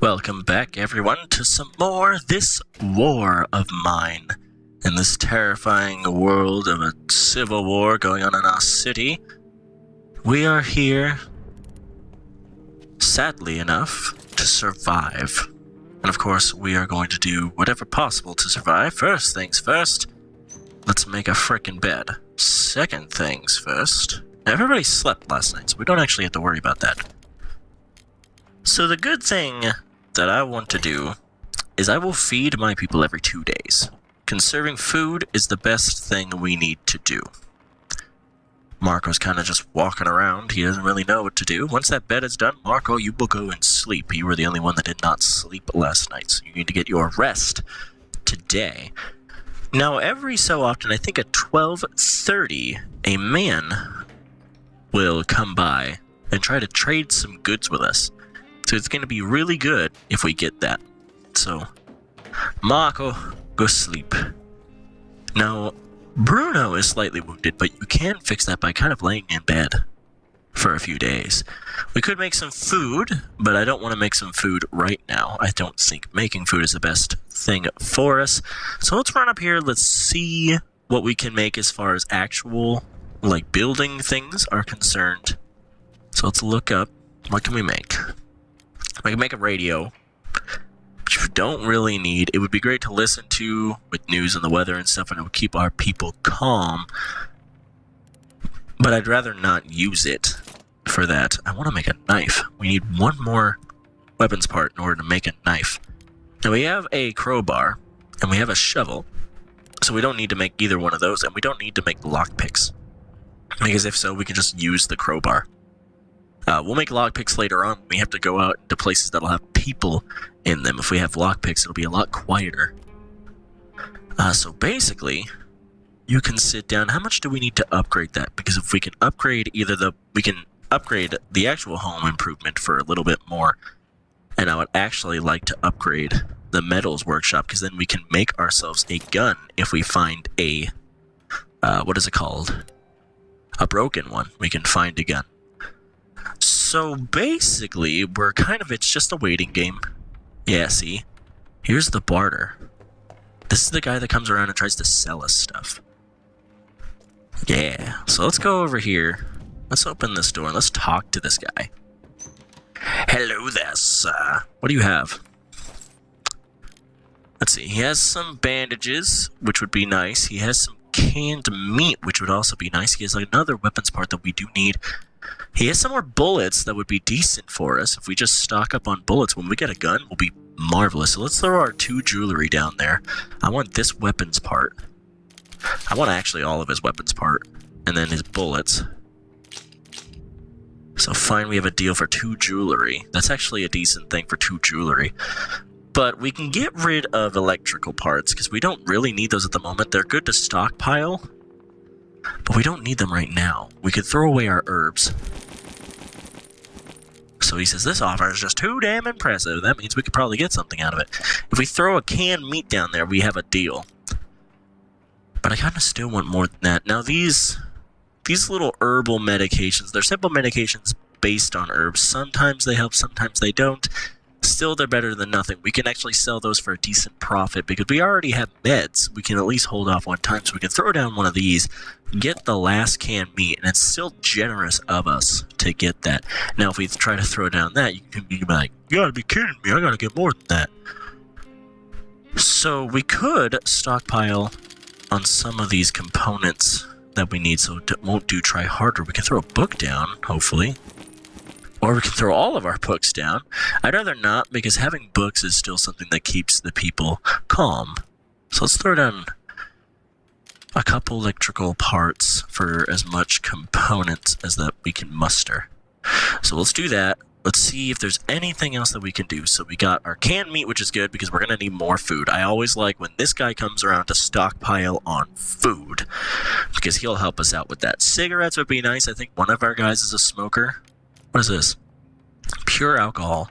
Welcome back, everyone, to some more This War of Mine. In this terrifying world of a civil war going on in our city, we are here, sadly enough, to survive. And of course, we are going to do whatever possible to survive. First things first, let's make a frickin' bed. Second things first, everybody slept last night, so we don't actually have to worry about that. So the good thing that I want to do is I will feed my people every 2 days. Conserving food is the best thing we need to do. Marco's kind of just walking around. He doesn't really know what to do. Once that bed is done, Marco, you will go and sleep. You were the only one that did not sleep last night, so you need to get your rest today. Now, every so often, I think at 12:30, a man will come by and try to trade some goods with us. So it's going to be really good if we get that. So, Marco, go sleep. Now, Bruno is slightly wounded, but you can fix that by kind of laying in bed for a few days. We could make some food, but I don't want to make some food right now. I don't think making food is the best thing for us. So let's run up here. Let's see what we can make as far as actual, like, building things are concerned. So let's look up, what can we make? We can make a radio, which we don't really need. It would be great to listen to with news and the weather and stuff, and it would keep our people calm. But I'd rather not use it for that. I want to make a knife. We need one more weapons part in order to make a knife. Now we have a crowbar, and we have a shovel, so we don't need to make either one of those, and we don't need to make lockpicks. Because if so, we can just use the crowbar. We'll make lockpicks later on. We have to go out to places that'll have people in them. If we have lockpicks, it'll be a lot quieter. So basically, you can sit down. How much do we need to upgrade that? Because if we can upgrade we can upgrade the actual home improvement for a little bit more. And I would actually like to upgrade the metals workshop, because then we can make ourselves a gun if we find a, what is it called? A broken one. We can find a gun. So basically, it's just a waiting game. Yeah, see? Here's the barter. This is the guy that comes around and tries to sell us stuff. Yeah, so let's go over here. Let's open this door and let's talk to this guy. Hello there, sir. What do you have? Let's see, he has some bandages, which would be nice. He has some canned meat, which would also be nice. He has another weapons part that we do need. He has some more bullets that would be decent for us. If we just stock up on bullets, when we get a gun, we'll be marvelous. So let's throw our 2 jewelry down there. I want this weapons part. I want actually all of his weapons part. And then his bullets. So fine, we have a deal for 2 jewelry. That's actually a decent thing for 2 jewelry. But we can get rid of electrical parts, because we don't really need those at the moment. They're good to stockpile, but we don't need them right now. We could throw away our herbs. So he says, this offer is just too damn impressive. That means we could probably get something out of it. If we throw a canned meat down there, we have a deal. But I kind of still want more than that. Now these little herbal medications, they're simple medications based on herbs. Sometimes they help, sometimes they don't. Still, they're better than nothing. We can actually sell those for a decent profit because we already have meds. We can at least hold off one time, so we can throw down one of these, get the last canned meat, and it's still generous of us to get that. Now, if we try to throw down that, you can be like, you gotta be kidding me, I gotta get more than that. So we could stockpile on some of these components that we need, so it won't do try harder. We can throw a book down, hopefully. Or we can throw all of our books down. I'd rather not, because having books is still something that keeps the people calm. So let's throw down a couple electrical parts for as much components as that we can muster. So let's do that. Let's see if there's anything else that we can do. So we got our canned meat, which is good because we're going to need more food. I always like when this guy comes around to stockpile on food, because he'll help us out with that. Cigarettes would be nice. I think one of our guys is a smoker. What is this? Pure alcohol.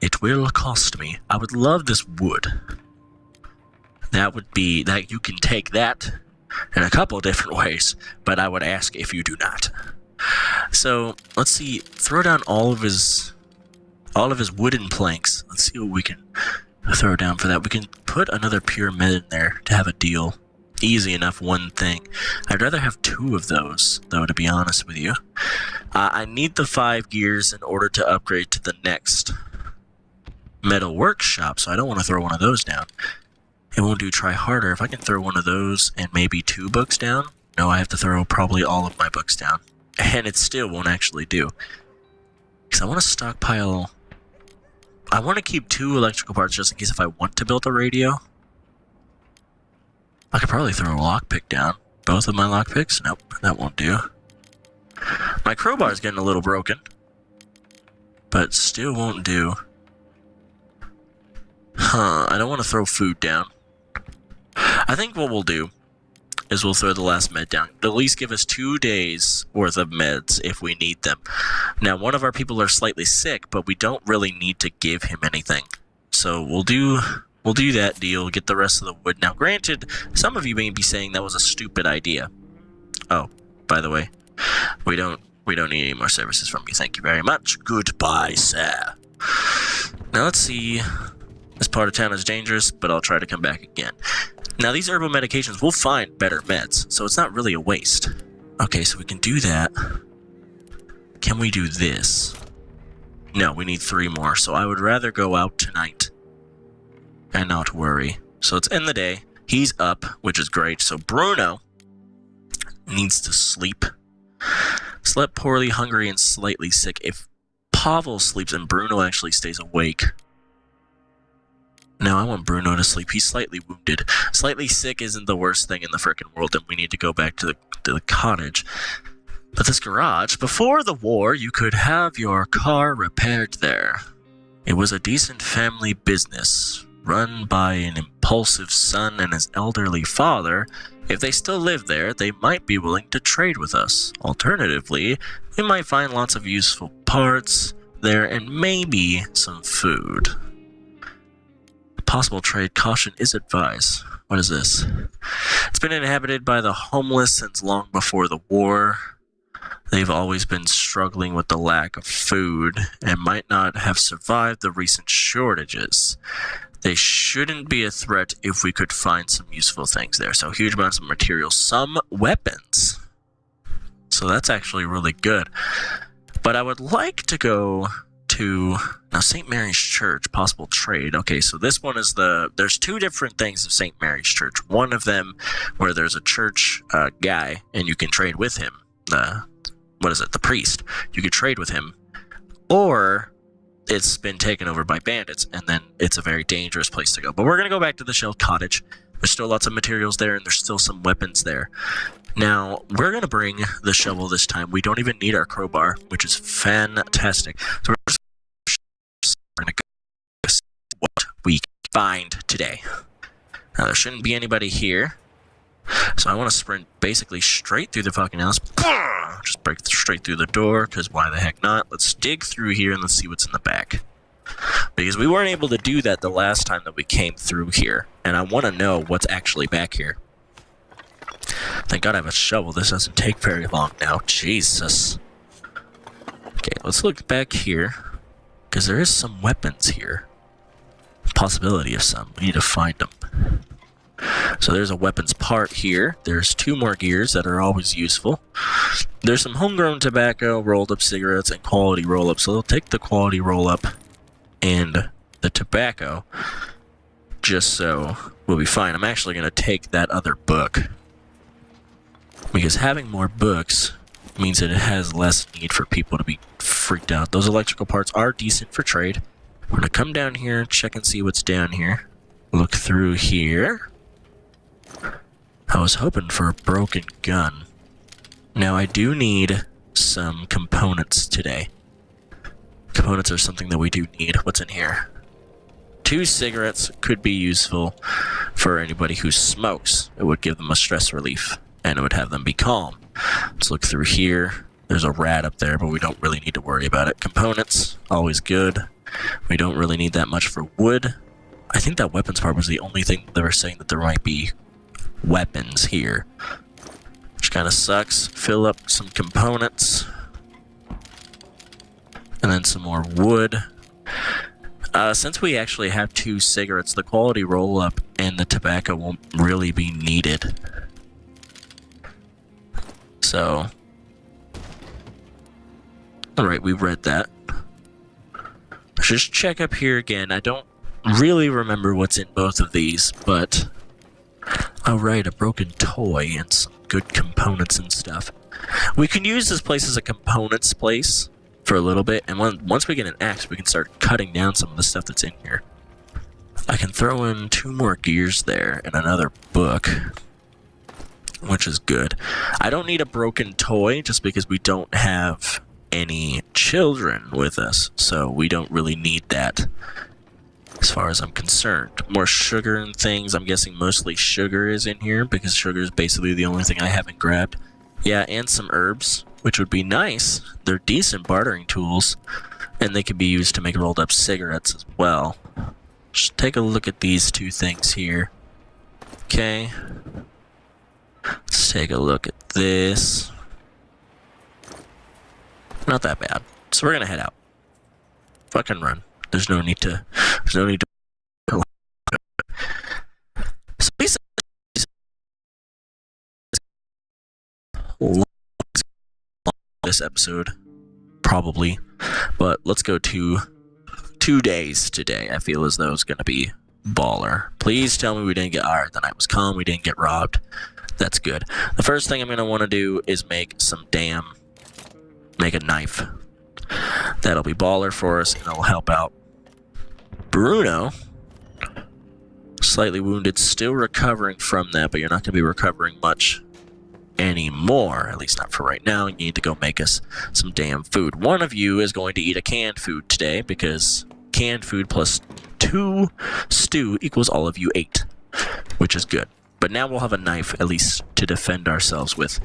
It will cost me. I would love this wood. That would be, that you can take that in a couple different ways, but I would ask if you do not. So, let's see, throw down all of all of his wooden planks. Let's see what we can throw down for that. We can put another pyramid in there to have a deal. Easy enough, one thing. I'd rather have 2 of those, though, to be honest with you. I need the 5 gears in order to upgrade to the next metal workshop, so I don't want to throw one of those down. It won't do try harder. If I can throw one of those and maybe 2 books down, no, I have to throw probably all of my books down. And it still won't actually do. Because I want to stockpile... I want to keep 2 electrical parts just in case if I want to build a radio. I could probably throw a lockpick down. Both of my lockpicks? Nope, that won't do. My crowbar is getting a little broken. But still won't do. I don't want to throw food down. I think what we'll do is we'll throw the last med down. At least give us 2 days worth of meds if we need them. Now, one of our people are slightly sick, but we don't really need to give him anything. So we'll do that deal, get the rest of the wood. Now, granted, some of you may be saying that was a stupid idea. Oh, by the way, we don't need any more services from you. Thank you very much. Goodbye, sir. Now, let's see. This part of town is dangerous, but I'll try to come back again. Now, these herbal medications will find better meds, so it's not really a waste. Okay, so we can do that. Can we do this? No, we need 3 more, so I would rather go out tonight and not worry. So it's in the day. He's up, which is great. So Bruno needs to sleep. Slept poorly, hungry, and slightly sick. If Pavel sleeps and Bruno actually stays awake... No, I want Bruno to sleep. He's slightly wounded. Slightly sick isn't the worst thing in the frickin' world, and we need to go back to the cottage. But this garage, before the war, you could have your car repaired there. It was a decent family business, run by an impulsive son and his elderly father. If they still live there, they might be willing to trade with us. Alternatively, we might find lots of useful parts there and maybe some food. Possible trade caution is advised. What is this? It's been inhabited by the homeless since long before the war. They've always been struggling with the lack of food and might not have survived the recent shortages. They shouldn't be a threat if we could find some useful things there. So huge amounts of materials, some weapons. So that's actually really good. But I would like to go to now St. Mary's Church, possible trade. Okay, so this one is there's 2 different things of St. Mary's Church. One of them where there's a church guy and you can trade with him. The priest. You can trade with him. Or it's been taken over by bandits and then it's a very dangerous place to go. But we're going to go back to the Shell Cottage. There's still lots of materials there and there's still some weapons there. Now, we're going to bring the shovel this time. We don't even need our crowbar, which is fantastic. So we're going to go see what we find today. Now, there shouldn't be anybody here. So I want to sprint basically straight through the fucking house. Just break straight through the door, because why the heck not? Let's dig through here and let's see what's in the back. Because we weren't able to do that the last time that we came through here. And I want to know what's actually back here. Thank God I have a shovel. This doesn't take very long now. Jesus. Okay, let's look back here. Because there is some weapons here. Possibility of some. We need to find them. So there's a weapons part here. There's 2 more gears that are always useful. There's some homegrown tobacco, rolled up cigarettes, and quality roll-up. So they'll take the quality roll-up and the tobacco. Just so we'll be fine. I'm actually going to take that other book. Because having more books means that it has less need for people to be freaked out. Those electrical parts are decent for trade. We're going to come down here, check and see what's down here. Look through here. I was hoping for a broken gun. Now I do need some components today. Components are something that we do need. What's in here? 2 cigarettes could be useful for anybody who smokes. It would give them a stress relief. And it would have them be calm. Let's look through here. There's a rat up there, but we don't really need to worry about it. Components, always good. We don't really need that much for wood. I think that weapons part was the only thing they were saying that there might be weapons here. Which kind of sucks. Fill up some components. And then some more wood. Since we actually have 2 cigarettes, the quality roll-up and the tobacco won't really be needed. So... Alright, we read that. Let's just check up here again. I don't really remember what's in both of these, but... Alright, a broken toy and some good components and stuff. We can use this place as a components place for a little bit, and once we get an axe, we can start cutting down some of the stuff that's in here. I can throw in 2 more gears there and another book, which is good. I don't need a broken toy just because we don't have any children with us, so we don't really need that as far as I'm concerned. More sugar and things. I'm guessing mostly sugar is in here because sugar is basically the only thing I haven't grabbed. Yeah, and some herbs, which would be nice. They're decent bartering tools, and they can be used to make rolled up cigarettes as well. Just take a look at these 2 things here. Okay. Let's take a look at this. Not that bad. So we're gonna head out. Fucking run. There's no need to. So this episode, probably, but let's go to 2 days today. I feel as though it's gonna be baller. Please tell me we didn't get fired. The night was calm. We didn't get robbed. That's good. The first thing I'm gonna want to do is make a knife. That'll be baller for us, and it'll help out Bruno. Slightly wounded, still recovering from that, but you're not going to be recovering much anymore, at least not for right now. You need to go make us some damn food. One of you is going to eat a canned food today, because canned food plus 2 stew equals all of you 8, which is good. But now we'll have a knife, at least, to defend ourselves with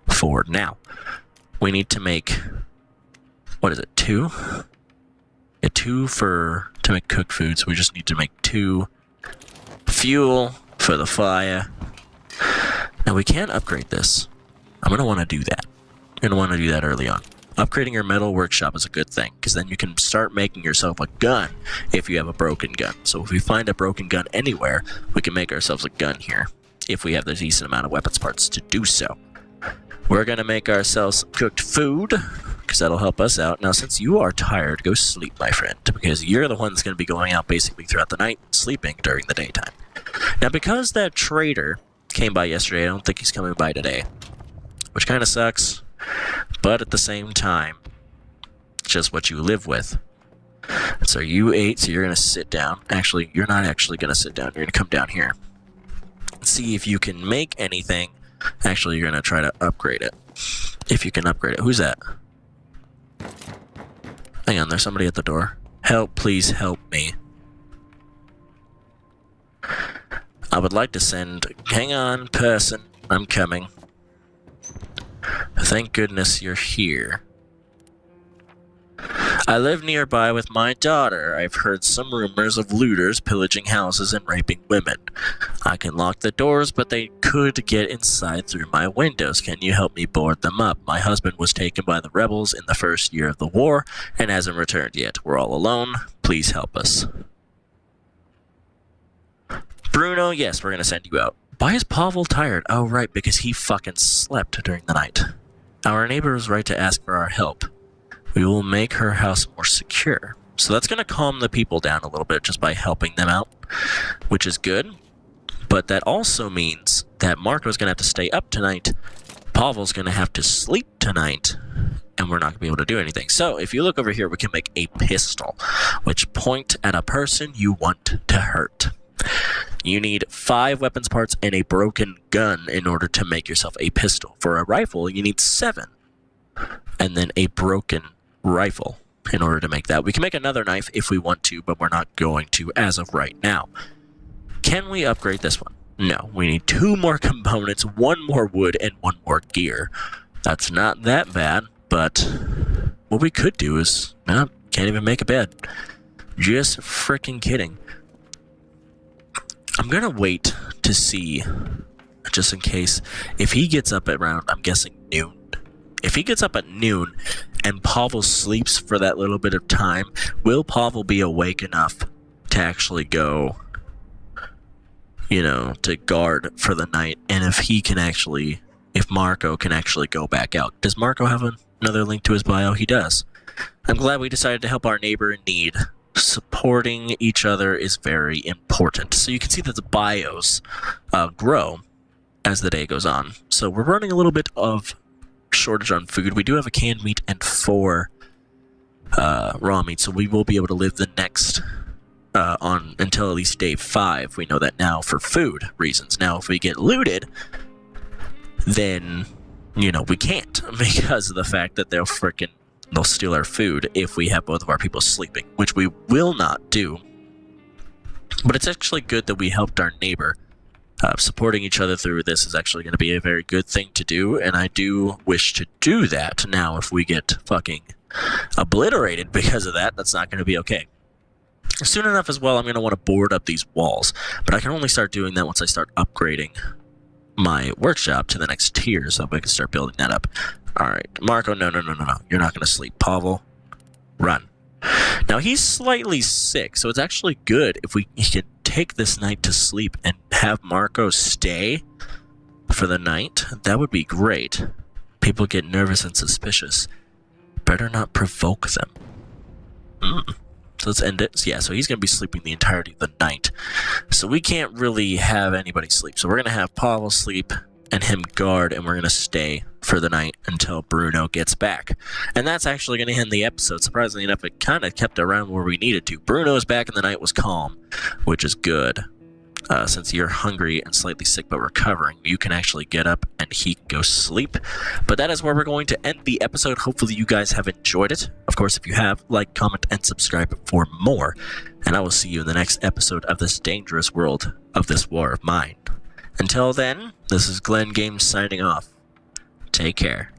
for now. We need to make... What is it, 2? Yeah, 2 to make cooked food, so we just need to make 2 fuel for the fire. Now we can upgrade this. I'm going to want to do that. You're going to want to do that early on. Upgrading your metal workshop is a good thing, because then you can start making yourself a gun if you have a broken gun. So if we find a broken gun anywhere, we can make ourselves a gun here, if we have the decent amount of weapons parts to do so. We're going to make ourselves some cooked food, because that'll help us out. Now, since you are tired, go sleep, my friend, because you're the one that's going to be going out basically throughout the night, sleeping during the daytime. Now, because that trader came by yesterday, I don't think he's coming by today, which kind of sucks, but at the same time, it's just what you live with. So you ate, so you're going to sit down. Actually, you're not actually going to sit down. You're going to come down here. See if you can make anything. Actually, you're going to try to upgrade it. If you can upgrade it. Who's that? Hang on, there's somebody at the door. Help, please help me. I would like to send... Hang on, person. I'm coming. Thank goodness you're here. I live nearby with my daughter. I've heard some rumors of looters pillaging houses and raping women. I can lock the doors, but they could get inside through my windows. Can you help me board them up? My husband was taken by the rebels in the first year of the war and hasn't returned yet. We're all alone. Please help us. Bruno, yes, we're going to send you out. Why is Pavel tired? Oh, right, because he fucking slept during the night. Our neighbor is right to ask for our help. We will make her house more secure. So that's going to calm the people down a little bit just by helping them out, which is good. But that also means that Marco's going to have to stay up tonight. Pavel's going to have to sleep tonight, and we're not going to be able to do anything. So if you look over here, we can make a pistol, which point at a person you want to hurt. You need 5 weapons parts and a broken gun in order to make yourself a pistol. For a rifle, you need 7. And then a broken rifle in order to make that. We can make another knife if we want to, but we're not going to as of right now. Can we upgrade this one? No. We need 2 more components, 1 more wood, and 1 more gear. That's not that bad, but what we could do is... can't even make a bed. Just freaking kidding. I'm gonna wait to see, just in case, if he gets up at around, I'm guessing, noon. If he gets up at noon and Pavel sleeps for that little bit of time, will Pavel be awake enough to actually go, to guard for the night? And if Marco can actually go back out. Does Marco have another link to his bio? He does. I'm glad we decided to help our neighbor in need. Supporting each other is very important. So you can see that the bios grow as the day goes on. So we're running a little bit of shortage on food. We do have a canned meat and 4 raw meat, so we will be able to live the next until at least day 5. We know that now for food reasons. Now, if we get looted, then we can't, because of the fact that they'll steal our food if we have both of our people sleeping, which we will not do. But it's actually good that we helped our neighbor. Supporting each other through this is actually going to be a very good thing to do, and I do wish to do that. Now, if we get fucking obliterated because of that, that's not going to be okay. Soon enough as well, I'm going to want to board up these walls, but I can only start doing that once I start upgrading my workshop to the next tier, so I can start building that up. Alright, Marco, no. You're not going to sleep. Pavel, run. Now, he's slightly sick, so it's actually good if he can take this night to sleep and have Marco stay for the night. That would be great. People get nervous and suspicious. Better not provoke them. So let's end it. Yeah, so he's going to be sleeping the entirety of the night. So we can't really have anybody sleep. So we're going to have Pavel sleep and him guard, and we're going to stay for the night until Bruno gets back. And that's actually going to end the episode. Surprisingly enough, it kind of kept around where we needed to. Bruno is back and the night was calm, which is good. Since you're hungry and slightly sick but recovering, you can actually get up and he can go sleep. But that is where we're going to end the episode. Hopefully you guys have enjoyed it. Of course, if you have, like, comment, and subscribe for more. And I will see you in the next episode of this dangerous world of this war of mine. Until then, this is Glenn Games signing off. Take care.